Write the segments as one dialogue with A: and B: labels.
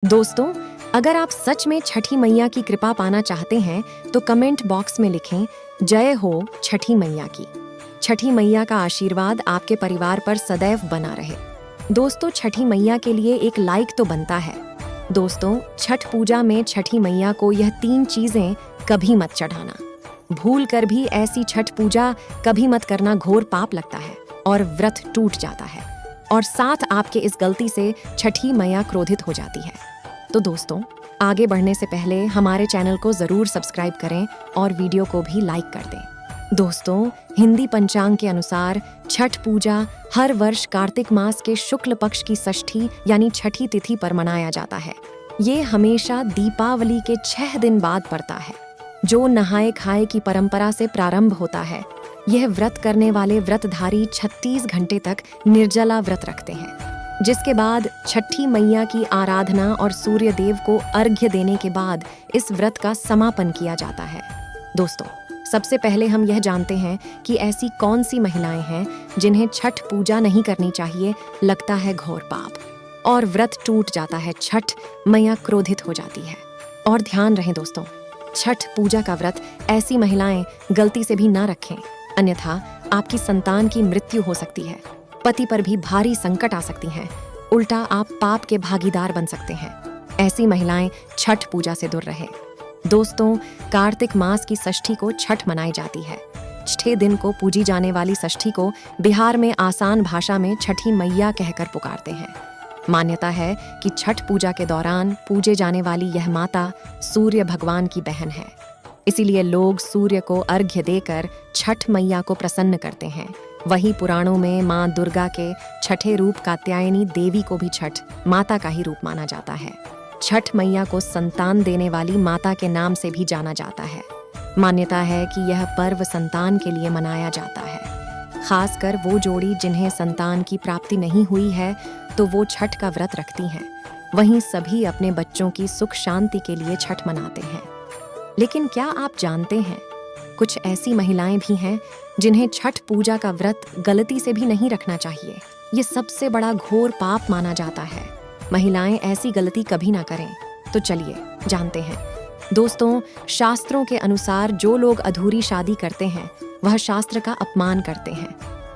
A: दोस्तों, अगर आप सच में छठी मैया की कृपा पाना चाहते हैं तो कमेंट बॉक्स में लिखें जय हो छठी मैया की। छठी मैया का आशीर्वाद आपके परिवार पर सदैव बना रहे। दोस्तों, छठी मैया के लिए एक लाइक तो बनता है। दोस्तों, छठ पूजा में छठी मैया को यह 3 चीजें कभी मत चढ़ाना। भूल कर भी ऐसी छठ पूजा कभी मत करना, घोर पाप लगता है और व्रत टूट जाता है और साथ आपके इस गलती से छठी मैया क्रोधित हो जाती है। तो दोस्तों, आगे बढ़ने से पहले हमारे चैनल को जरूर सब्सक्राइब करें और वीडियो को भी लाइक कर दें। दोस्तों, हिंदी पंचांग के अनुसार छठ पूजा हर वर्ष कार्तिक मास के शुक्ल पक्ष की षष्ठी यानी छठी तिथि पर मनाया जाता है। ये हमेशा दीपावली के 6 दिन बाद पड़ता है, जो नहाए खाए की परंपरा से प्रारंभ होता है। यह व्रत करने वाले व्रतधारी 36 घंटे तक निर्जला व्रत रखते हैं, जिसके बाद छठी मैया की आराधना और सूर्य देव को अर्घ्य देने के बाद इस व्रत का समापन किया जाता है। दोस्तों, सबसे पहले हम यह जानते हैं कि ऐसी कौन सी महिलाएं हैं जिन्हें छठ पूजा नहीं करनी चाहिए। लगता है घोर पाप और व्रत टूट जाता है, छठ मैया क्रोधित हो जाती है। और ध्यान रहे दोस्तों, छठ पूजा का व्रत ऐसी महिलाएं गलती से भी ना रखें, अन्यथा आपकी संतान की मृत्यु हो सकती है, पति पर भी भारी संकट आ सकती हैं, उल्टा आप पाप के भागीदार बन सकते हैं। ऐसी महिलाएं छठ पूजा से दूर रहे। दोस्तों, कार्तिक मास की षष्ठी को छठ मनाई जाती है। 6 दिन को पूजी जाने वाली षष्ठी को बिहार में आसान भाषा में छठी मैया कहकर पुकारते हैं। मान्यता है कि छठ पूजा के दौरान पूजे जाने वाली यह माता सूर्य भगवान की बहन है। इसीलिए लोग सूर्य को अर्घ्य देकर छठ मैया को प्रसन्न करते हैं। वही पुराणों में माँ दुर्गा के छठे रूप कात्यायनी देवी को भी छठ माता का ही रूप माना जाता है। छठ मैया को संतान देने वाली माता के नाम से भी जाना जाता है। मान्यता है कि यह पर्व संतान के लिए मनाया जाता है। खासकर वो जोड़ी जिन्हें संतान की प्राप्ति नहीं हुई है तो वो छठ का व्रत रखती हैं। वहीं सभी अपने बच्चों की सुख शांति के लिए छठ मनाते हैं। लेकिन क्या आप जानते हैं, कुछ ऐसी महिलाएं भी हैं जिन्हें छठ पूजा का व्रत गलती से भी नहीं रखना चाहिए। ये सबसे बड़ा घोर पाप माना जाता है। महिलाएं ऐसी गलती कभी ना करें। तो चलिए जानते हैं। दोस्तों, शास्त्रों के अनुसार जो लोग अधूरी शादी करते हैं वह शास्त्र का अपमान करते हैं।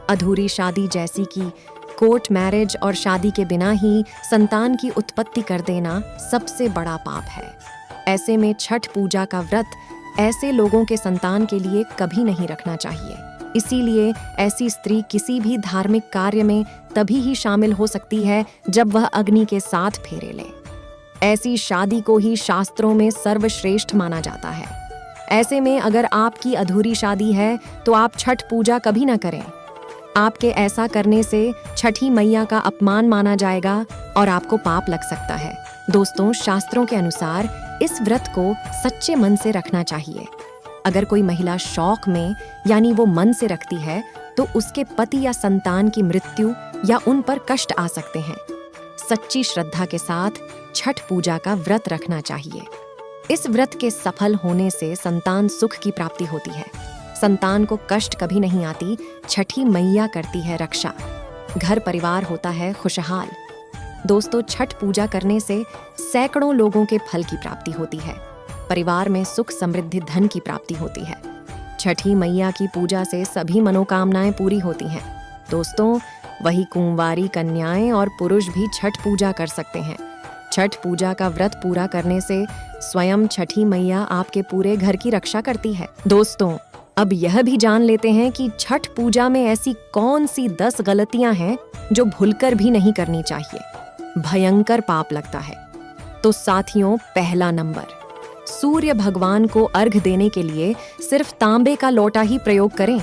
A: अधूरी शादी जैसी कि कोर्ट मैरिज और शादी के बिना ही संतान की उत्पत्ति कर देना सबसे बड़ा पाप है। ऐसे में छठ पूजा का व्रत ऐसे लोगों के संतान के लिए कभी नहीं रखना चाहिए। इसीलिए ऐसी स्त्री किसी भी धार्मिक कार्य में तभी ही शामिल हो सकती है जब वह अग्नि के साथ फेरे ले। ऐसी शादी को ही शास्त्रों में सर्वश्रेष्ठ माना जाता है। ऐसे में अगर आपकी अधूरी शादी है तो आप छठ पूजा कभी न करें। आपके ऐसा करने से छठी मैया का अपमान माना जाएगा और आपको पाप लग सकता है। दोस्तों, शास्त्रों के अनुसार इस व्रत को सच्चे मन से रखना चाहिए। अगर कोई महिला शौक में यानी वो मन से रखती है तो उसके पति या संतान की मृत्यु या उन पर कष्ट आ सकते हैं। सच्ची श्रद्धा के साथ छठ पूजा का व्रत रखना चाहिए। इस व्रत के सफल होने से संतान सुख की प्राप्ति होती है। संतान को कष्ट कभी नहीं आती। छठी मैया करती है रक्षा। घर परिवार होता है खुशहाल। दोस्तों, छठ पूजा करने से सैकड़ों लोगों के फल की प्राप्ति होती है। परिवार में सुख समृद्धि धन की प्राप्ति होती है। छठी मैया की पूजा से सभी मनोकामनाएं पूरी होती हैं। दोस्तों, वही कुंवारी कन्याएं और पुरुष भी छठ पूजा कर सकते हैं। छठ पूजा का व्रत पूरा करने से स्वयं छठी मैया आपके पूरे घर की रक्षा करती है। दोस्तों, अब यह भी जान लेते हैं कि छठ पूजा में ऐसी कौन सी 10 गलतियां हैं जो भूलकर भी नहीं करनी चाहिए। भयंकर पाप लगता है। तो साथियों, पहला नंबर, सूर्य भगवान को अर्घ देने के लिए सिर्फ तांबे का लोटा ही प्रयोग करें,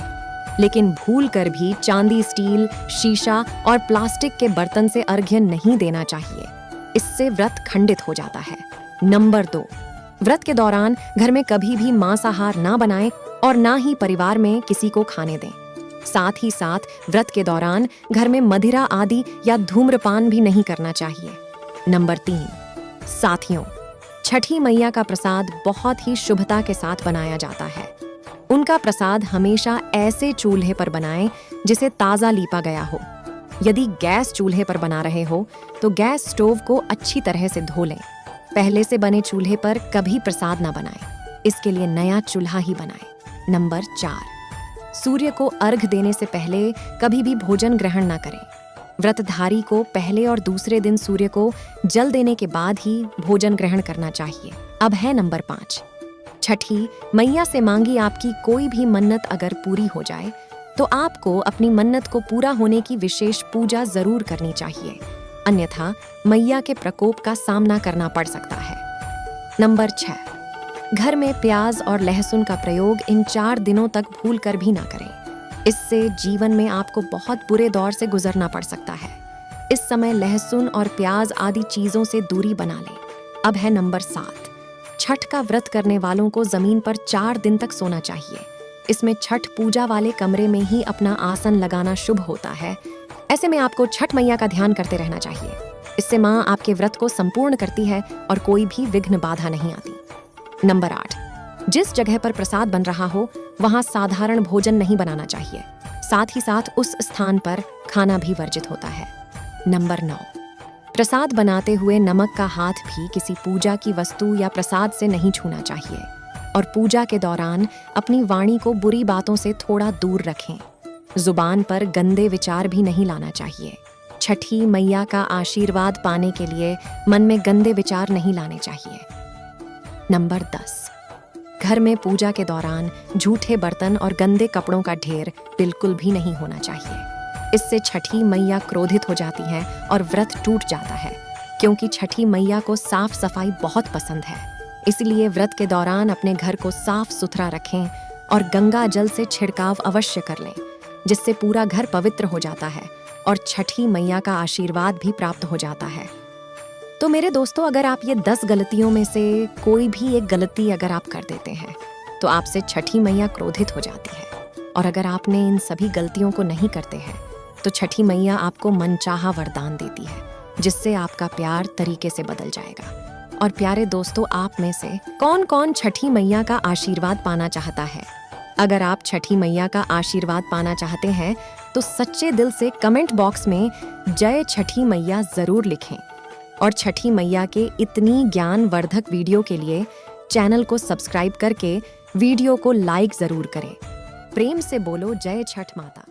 A: लेकिन भूल कर भी चांदी, स्टील, शीशा और प्लास्टिक के बर्तन से अर्घ्य नहीं देना चाहिए। इससे व्रत खंडित हो जाता है। नंबर 2, व्रत के दौरान घर में कभी भी मांसाहार ना बनाएं और ना ही परिवार में किसी को खाने दें। साथ ही साथ व्रत के दौरान घर में मदिरा आदि या धूम्रपान भी नहीं करना चाहिए। नंबर 3, साथियों, छठी मैया का प्रसाद बहुत ही शुभता के साथ बनाया जाता है। उनका प्रसाद हमेशा ऐसे चूल्हे पर बनाएं जिसे ताज़ा लीपा गया हो। यदि गैस चूल्हे पर बना रहे हो तो गैस स्टोव को अच्छी तरह से धो लें। पहले से बने चूल्हे पर कभी प्रसाद ना बनाएं। इसके लिए नया चूल्हा ही बनाएं। नंबर 4, सूर्य को अर्घ देने से पहले कभी भी भोजन ग्रहण ना करें। व्रतधारी को पहले और दूसरे दिन सूर्य को जल देने के बाद ही भोजन ग्रहण करना चाहिए। अब है नंबर 5, छठी मैया से मांगी आपकी कोई भी मन्नत अगर पूरी हो जाए तो आपको अपनी मन्नत को पूरा होने की विशेष पूजा जरूर करनी चाहिए, अन्यथा मैया के प्रकोप का सामना करना पड़ सकता है। नंबर 6, घर में प्याज और लहसुन का प्रयोग इन 4 दिनों तक भूल कर भी ना करें। इससे जीवन में आपको बहुत बुरे दौर से गुजरना पड़ सकता है। इस समय लहसुन और प्याज आदि चीजों से दूरी बना लें। अब है नंबर 7, छठ का व्रत करने वालों को जमीन पर 4 दिन तक सोना चाहिए। इसमें छठ पूजा वाले कमरे में ही अपना आसन लगाना शुभ होता है। ऐसे में आपको छठ मैया का ध्यान करते रहना चाहिए। इससे माँ आपके व्रत को संपूर्ण करती है और कोई भी विघ्न बाधा नहीं आती। नंबर 8, जिस जगह पर प्रसाद बन रहा हो वहां साधारण भोजन नहीं बनाना चाहिए। साथ ही साथ उस स्थान पर खाना भी वर्जित होता है। नंबर 9, प्रसाद बनाते हुए नमक का हाथ भी किसी पूजा की वस्तु या प्रसाद से नहीं छूना चाहिए और पूजा के दौरान अपनी वाणी को बुरी बातों से थोड़ा दूर रखें। जुबान पर गंदे विचार भी नहीं लाना चाहिए। छठी मैया का आशीर्वाद पाने के लिए मन में गंदे विचार नहीं लाने चाहिए। नंबर 10, घर में पूजा के दौरान झूठे बर्तन और गंदे कपड़ों का ढेर बिल्कुल भी नहीं होना चाहिए। इससे छठी मैया क्रोधित हो जाती हैं और व्रत टूट जाता है, क्योंकि छठी मैया को साफ सफाई बहुत पसंद है। इसलिए व्रत के दौरान अपने घर को साफ सुथरा रखें और गंगा जल से छिड़काव अवश्य कर लें, जिससे पूरा घर पवित्र हो जाता है और छठी मैया का आशीर्वाद भी प्राप्त हो जाता है। तो मेरे दोस्तों, अगर आप ये 10 गलतियों में से कोई भी एक गलती अगर आप कर देते हैं तो आपसे छठी मैया क्रोधित हो जाती है। और अगर आपने इन सभी गलतियों को नहीं करते हैं तो छठी मैया आपको मनचाहा वरदान देती है, जिससे आपका प्यार तरीके से बदल जाएगा। और प्यारे दोस्तों, आप में से कौन कौन छठी मैया का आशीर्वाद पाना चाहता है? अगर आप छठी मैया का आशीर्वाद पाना चाहते हैं तो सच्चे दिल से कमेंट बॉक्स में जय छठी मैया जरूर लिखें। और छठी मैया के इतनी ज्ञानवर्धक वीडियो के लिए चैनल को सब्सक्राइब करके वीडियो को लाइक जरूर करें। प्रेम से बोलो जय छठ माता।